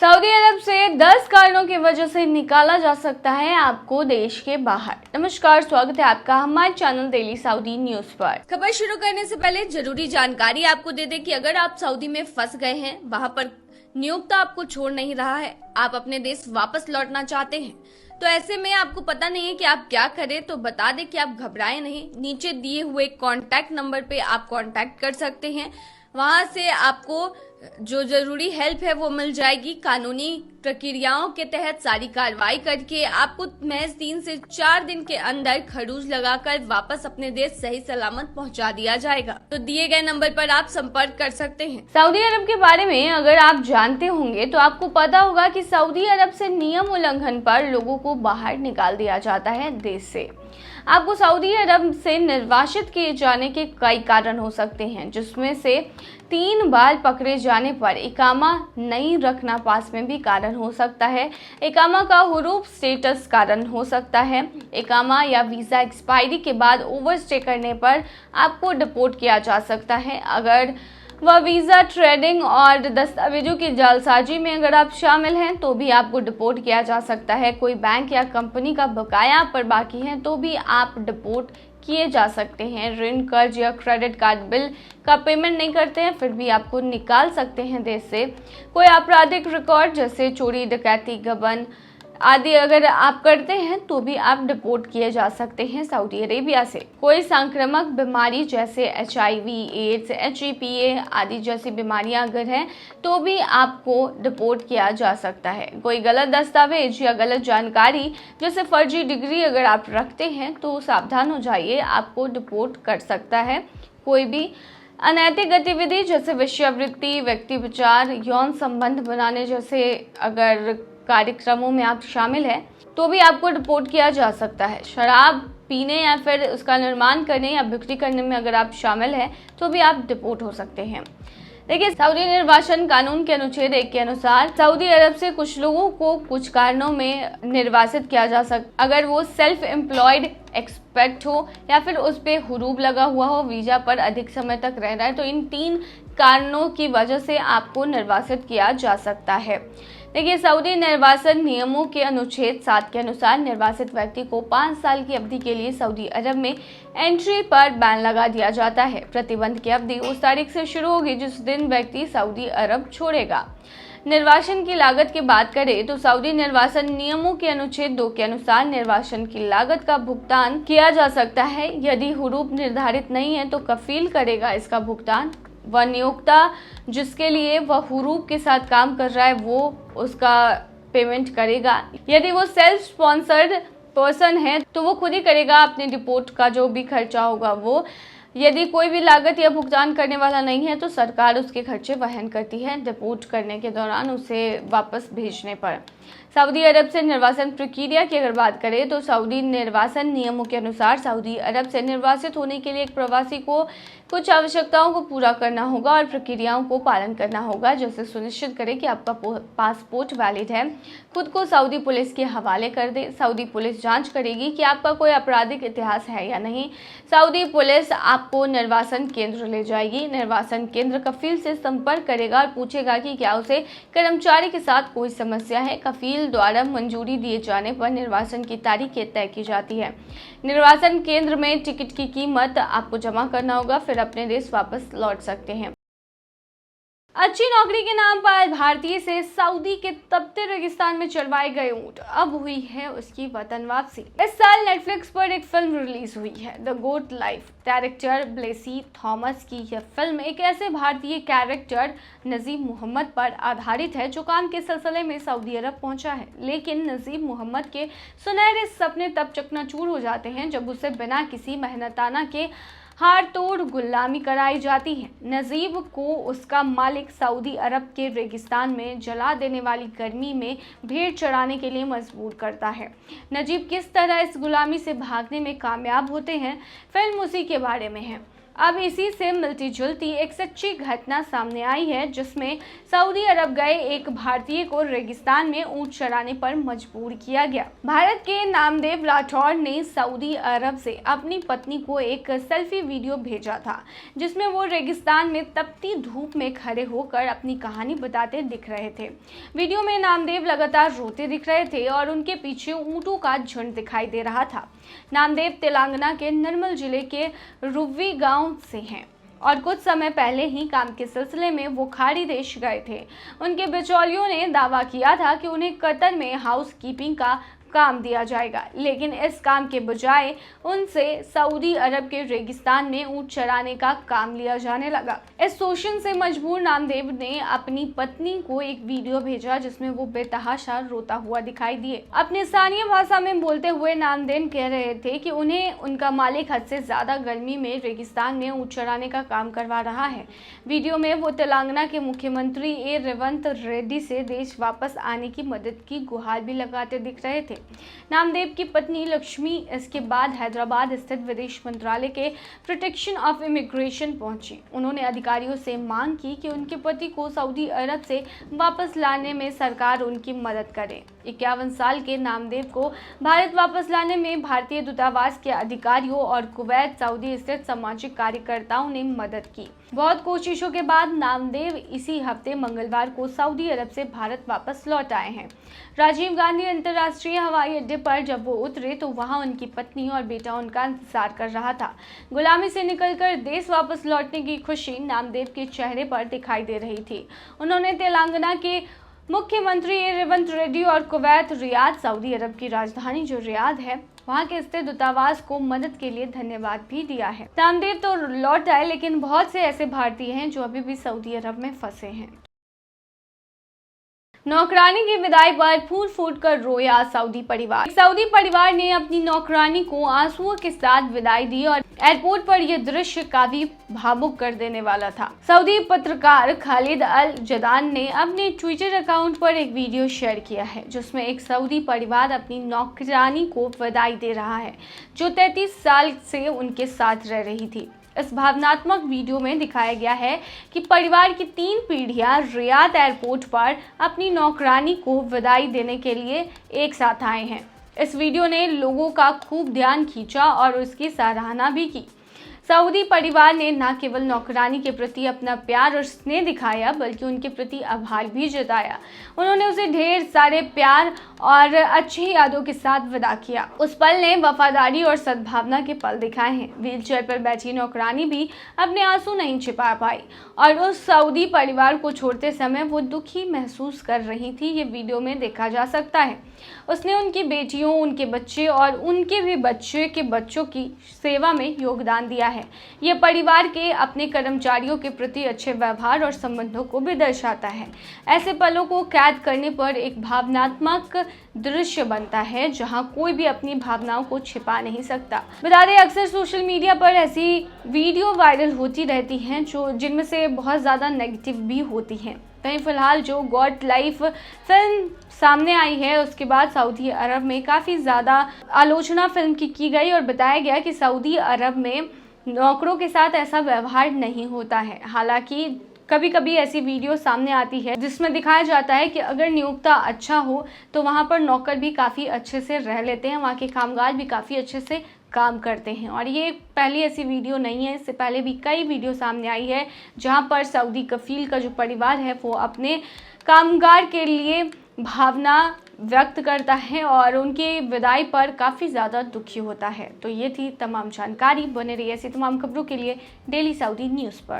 Saudi अरब से 10 कारणों की वजह से निकाला जा सकता है आपको देश के बाहर। नमस्कार, स्वागत है आपका हमारे चैनल डेली सऊदी न्यूज पर। खबर शुरू करने से पहले जरूरी जानकारी आपको दे दें कि अगर आप सऊदी में फंस गए हैं, वहां पर नियोक्ता आपको छोड़ नहीं रहा है, आप अपने देश वापस लौटना चाहते हैं, तो ऐसे में आपको पता नहीं है कि आप क्या करें, तो बता दें कि आप घबराएं नहीं। नीचे दिए हुए कॉन्टैक्ट नंबर पे आप कॉन्टैक्ट कर सकते हैं। वहां से आपको जो जरूरी हेल्प है वो मिल जाएगी। कानूनी प्रक्रियाओं के तहत सारी कार्रवाई करके आपको महज 3 से 4 दिन के अंदर खरूज लगाकर वापस अपने देश सही सलामत पहुंचा दिया जाएगा। तो दिए गए नंबर पर आप संपर्क कर सकते हैं। सऊदी अरब के बारे में अगर आप जानते होंगे तो आपको पता होगा कि सऊदी अरब से नियम उल्लंघन पर लोगों को बाहर निकाल दिया जाता है देश से। आपको सऊदी अरब से निर्वासित किए जाने के कई कारण हो सकते हैं, जिसमें से 3 बार पकड़े जाने पर इकामा नहीं रखना पास में भी कारण हो सकता है। इकामा का हुरूफ स्टेटस कारण हो सकता है। इकामा या वीज़ा एक्सपायरी के बाद ओवरस्टे करने पर आपको डिपोर्ट किया जा सकता है। अगर वह वीज़ा ट्रेडिंग और दस्तावेजों की जालसाजी में अगर आप शामिल हैं तो भी आपको डिपोर्ट किया जा सकता है। कोई बैंक या कंपनी का बकाया पर बाकी है तो भी आप डिपोर्ट किए जा सकते हैं। ऋण, कर्ज या क्रेडिट कार्ड बिल का पेमेंट नहीं करते हैं फिर भी आपको निकाल सकते हैं देश से। कोई आपराधिक रिकॉर्ड जैसे चोरी, डकैती, गबन आदि अगर आप करते हैं तो भी आप डिपोर्ट किए जा सकते हैं सऊदी अरेबिया से। कोई संक्रामक बीमारी जैसे HIV, एड्स, HEPA आदि जैसी बीमारियां अगर हैं तो भी आपको डिपोर्ट किया जा सकता है। कोई गलत दस्तावेज या गलत जानकारी जैसे फर्जी डिग्री अगर आप रखते हैं तो सावधान हो जाइए, आपको डिपोर्ट कर सकता है। कोई भी अनैतिक गतिविधि जैसे वेश्यावृत्ति, व्यक्ति विचार, यौन संबंध बनाने जैसे अगर कार्यक्रमों में आप शामिल हैं तो भी आपको डिपोर्ट किया जा सकता है। शराब पीने या फिर उसका निर्माण करने या बिक्री करने में अगर आप शामिल हैं तो भी आप डिपोर्ट हो सकते हैं। देखिए, सऊदी निर्वासन कानून के अनुच्छेद 1 के अनुसार सऊदी अरब से कुछ लोगों को कुछ कारणों में निर्वासित किया जा सकता, अगर वो सेल्फ एम्प्लॉयड एक्सपेक्ट हो या फिर उस पे हुरूब लगा हुआ हो, वीजा पर अधिक समय तक रह रहा है, तो इन 3 कारणों की वजह से आपको निर्वासित किया जा सकता है। देखिए, सऊदी निर्वासन नियमों के अनुच्छेद 7 के अनुसार निर्वासित व्यक्ति को 5 साल की अवधि के लिए सऊदी अरब में एंट्री पर बैन लगा दिया जाता है। प्रतिबंध की अवधि उस तारीख से शुरू होगी जिस दिन व्यक्ति सऊदी अरब छोड़ेगा। निर्वासन की लागत की बात करें तो सऊदी निर्वासन नियमों के अनुच्छेद 2 के अनुसार निर्वासन की लागत का भुगतान किया जा सकता है। यदि हुरूफ निर्धारित नहीं है तो कफील करेगा इसका भुगतान। वह नियोक्ता जिसके लिए वह हुरूफ के साथ काम कर रहा है वो उसका पेमेंट करेगा। यदि वो सेल्फ स्पॉन्सर्ड पर्सन है तो वो खुद ही करेगा अपने डिपोर्ट का जो भी खर्चा होगा वो। यदि कोई भी लागत या भुगतान करने वाला नहीं है तो सरकार उसके खर्चे वहन करती है डिपोर्ट करने के दौरान उसे वापस भेजने पर। सऊदी अरब से निर्वासन प्रक्रिया की अगर बात करें तो सऊदी निर्वासन नियमों के अनुसार सऊदी अरब से निर्वासित होने के लिए एक प्रवासी को कुछ आवश्यकताओं को पूरा करना होगा और प्रक्रियाओं को पालन करना होगा, जैसे सुनिश्चित करें कि आपका पासपोर्ट वैलिड है, खुद को सऊदी पुलिस के हवाले कर दे। सऊदी पुलिस जांच करेगी कि आपका कोई आपराधिक इतिहास है या नहीं। सऊदी पुलिस आपको निर्वासन केंद्र ले जाएगी। निर्वासन केंद्र कफील से संपर्क करेगा और पूछेगा कि क्या उसे कर्मचारी के साथ कोई समस्या है। कफील द्वारा मंजूरी दिए जाने पर निर्वासन की तारीख तय की जाती है। निर्वासन केंद्र में टिकट की कीमत आपको जमा करना होगा, फिर अपने देश वापस लौट सकते हैं। अच्छी नौकरी के नाम पर भारतीय से सऊदी के तपते रेगिस्तान में चरवाए गए ऊंट, अब हुई है उसकी वतन वापसी। इस साल नेटफ्लिक्स पर एक फिल्म रिलीज हुई है, the goat life. Director Blessy Thomas की यह फिल्म एक ऐसे भारतीय कैरेक्टर नजीब मोहम्मद पर आधारित है जो काम के सिलसिले में सऊदी अरब पहुंचा है। लेकिन नजीब मोहम्मद के सुनहरे सपने तब चकनाचूर हो जाते हैं जब उसे बिना किसी मेहनताना के हार तोड़ गुलामी कराई जाती है। नजीब को उसका मालिक सऊदी अरब के रेगिस्तान में जला देने वाली गर्मी में भेड़ चराने के लिए मजबूर करता है। नजीब किस तरह इस गुलामी से भागने में कामयाब होते हैं, फिल्म उसी के बारे में है। अब इसी से मिलती जुलती एक सच्ची घटना सामने आई है, जिसमें सऊदी अरब गए एक भारतीय को रेगिस्तान में ऊंट चराने पर मजबूर किया गया। भारत के नामदेव राठौर ने सऊदी अरब से अपनी पत्नी को एक सेल्फी वीडियो भेजा था, जिसमें वो रेगिस्तान में तपती धूप में खड़े होकर अपनी कहानी बताते दिख रहे थे। वीडियो में नामदेव लगातार रोते दिख रहे थे और उनके पीछे ऊंटों का झुंड दिखाई दे रहा था। नामदेव तेलंगाना के नर्मल जिले के रुव्वी गांव से हैं और कुछ समय पहले ही काम के सिलसिले में वो खाड़ी देश गए थे। उनके बिचौलियों ने दावा किया था कि उन्हें कतर में हाउस कीपिंग का काम दिया जाएगा, लेकिन इस काम के बजाय उनसे सऊदी अरब के रेगिस्तान में ऊंट चराने का काम लिया जाने लगा। इस शोषण से मजबूर नामदेव ने अपनी पत्नी को एक वीडियो भेजा, जिसमें वो बेतहाशा रोता हुआ दिखाई दिए। अपनी स्थानीय भाषा में बोलते हुए नामदेव कह रहे थे कि उन्हें उनका मालिक हद से ज्यादा गर्मी में रेगिस्तान में ऊंट चराने का काम करवा रहा है। वीडियो में वो तेलंगाना के मुख्यमंत्री ए रेवंत रेड्डी से देश वापस आने की मदद की गुहार भी लगाते दिख रहे थे। नामदेव की पत्नी लक्ष्मी इसके बाद हैदराबाद स्थित विदेश मंत्रालय के प्रोटेक्शन ऑफ इमिग्रेशन पहुंची। उन्होंने अधिकारियों से मांग की कि उनके पति को सऊदी अरब से वापस लाने में सरकार उनकी मदद करे। 51 साल के नामदेव को भारत वापस लाने में भारतीय दूतावास के अधिकारियों और कुवैत सऊदी स्थित सामाजिक कार्यकर्ताओं ने मदद की। बहुत कोशिशों के बाद नामदेव इसी हफ्ते मंगलवार को सऊदी अरब से भारत वापस लौट आए हैं। राजीव गांधी अंतर्राष्ट्रीय हवाई अड्डे पर जब वो उतरे तो वहां उनकी पत्नी और बेटा उनका इंतजार कर रहा था। गुलामी से निकलकर देश वापस लौटने की खुशी नामदेव के चेहरे पर दिखाई दे रही थी। उन्होंने तेलंगाना के मुख्यमंत्री रेवंत रेड्डी और कुवैत रियाद, सऊदी अरब की राजधानी जो रियाद है, वहां के स्थित दूतावास को मदद के लिए धन्यवाद भी दिया है। नामदेव तो लौट आए, लेकिन बहुत से ऐसे भारतीय हैं जो अभी भी सऊदी अरब में फंसे हैं। नौकरानी की विदाई पर फूट फूट कर रोया सऊदी परिवार। सऊदी परिवार ने अपनी नौकरानी को आंसुओं के साथ विदाई दी और एयरपोर्ट पर यह दृश्य काफी भावुक कर देने वाला था। सऊदी पत्रकार खालिद अल जदान ने अपने ट्विटर अकाउंट पर एक वीडियो शेयर किया है, जिसमें एक सऊदी परिवार अपनी नौकरानी को विदाई दे रहा है, जो 33 साल से उनके साथ रह रही थी। इस भावनात्मक वीडियो में दिखाया गया है कि परिवार की 3 पीढ़ियां रियाद एयरपोर्ट पर अपनी नौकरानी को विदाई देने के लिए एक साथ आए हैं। इस वीडियो ने लोगों का खूब ध्यान खींचा और उसकी सराहना भी की। सऊदी परिवार ने न केवल नौकरानी के प्रति अपना प्यार और स्नेह दिखाया, बल्कि उनके प्रति आभार भी जताया। उन्होंने उसे ढेर सारे प्यार और अच्छी यादों के साथ विदा किया। उस पल ने वफादारी और सद्भावना के पल दिखाए हैं। व्हीलचेयर पर बैठी नौकरानी भी अपने आंसू नहीं छिपा पाई और उस सऊदी परिवार को छोड़ते समय वो दुखी महसूस कर रही थी। ये वीडियो में देखा जा सकता है। उसने उनकी बेटियों, उनके बच्चे और उनके भी बच्चे के बच्चों की सेवा में योगदान दिया है। यह परिवार के अपने कर्मचारियों के प्रति अच्छे व्यवहार और संबंधों को भी दर्शाता है। ऐसे पलों को कैद करने पर एक भावनात्मक दृश्य बनता है, जहां कोई भी अपनी भावनाओं को छिपा नहीं सकता। बता दें, अक्सर सोशल मीडिया पर ऐसी वीडियो वायरल होती रहती हैं जिनमें से बहुत ज़्यादा नेगेटिव भी होती हैं। कहीं फिलहाल जो गॉड लाइफ फिल्म सामने आई है, उसके बाद सऊदी अरब में काफ़ी ज़्यादा आलोचना फिल्म की गई और बताया गया कि सऊदी अरब में नौकरों के साथ ऐसा व्यवहार नहीं होता है। हालांकि कभी कभी ऐसी वीडियो सामने आती है जिसमें दिखाया जाता है कि अगर नियोक्ता अच्छा हो तो वहाँ पर नौकर भी काफ़ी अच्छे से रह लेते हैं, वहाँ के कामगार भी काफ़ी अच्छे से काम करते हैं। और ये पहली ऐसी वीडियो नहीं है, इससे पहले भी कई वीडियो सामने आई है जहाँ पर सऊदी कफील का जो परिवार है वो अपने कामगार के लिए भावना व्यक्त करता है और उनकी विदाई पर काफ़ी ज़्यादा दुखी होता है। तो ये थी तमाम जानकारी। बने रहिए ऐसी तमाम खबरों के लिए डेली सऊदी न्यूज़ पर।